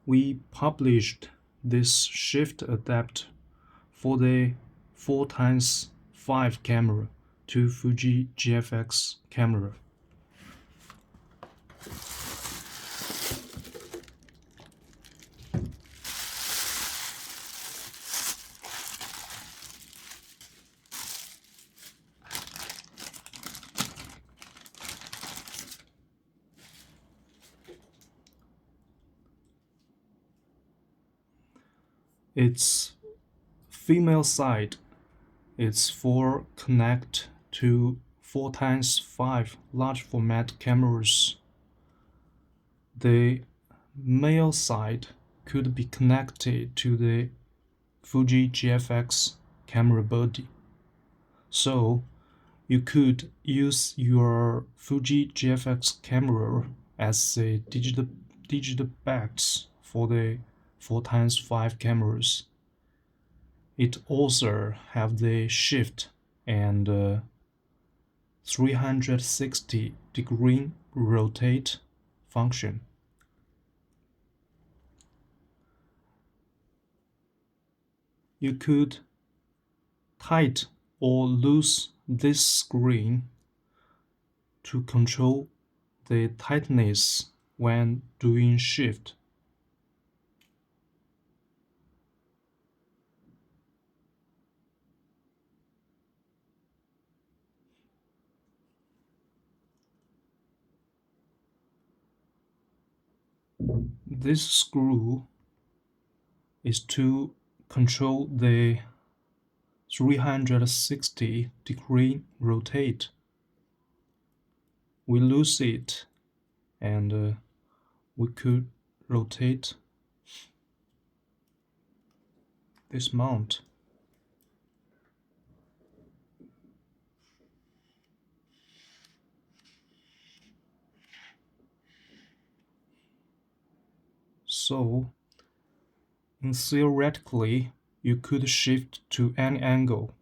we published this shift adapter for the 4x5 camera to Fuji GFX camera. Its female side is for connect to 4x5 large format cameras. The male side could be connected to the Fuji GFX camera body. So you could use your Fuji GFX camera as a digital box for the 4x5 cameras. It also have the shift and 360-degree rotate function. You could tight or loose this screen to control the tightness when doing shift. This screw is to control the 360-degree rotate. We lose it and we could rotate this mount. So, theoretically, you could shift to any angle.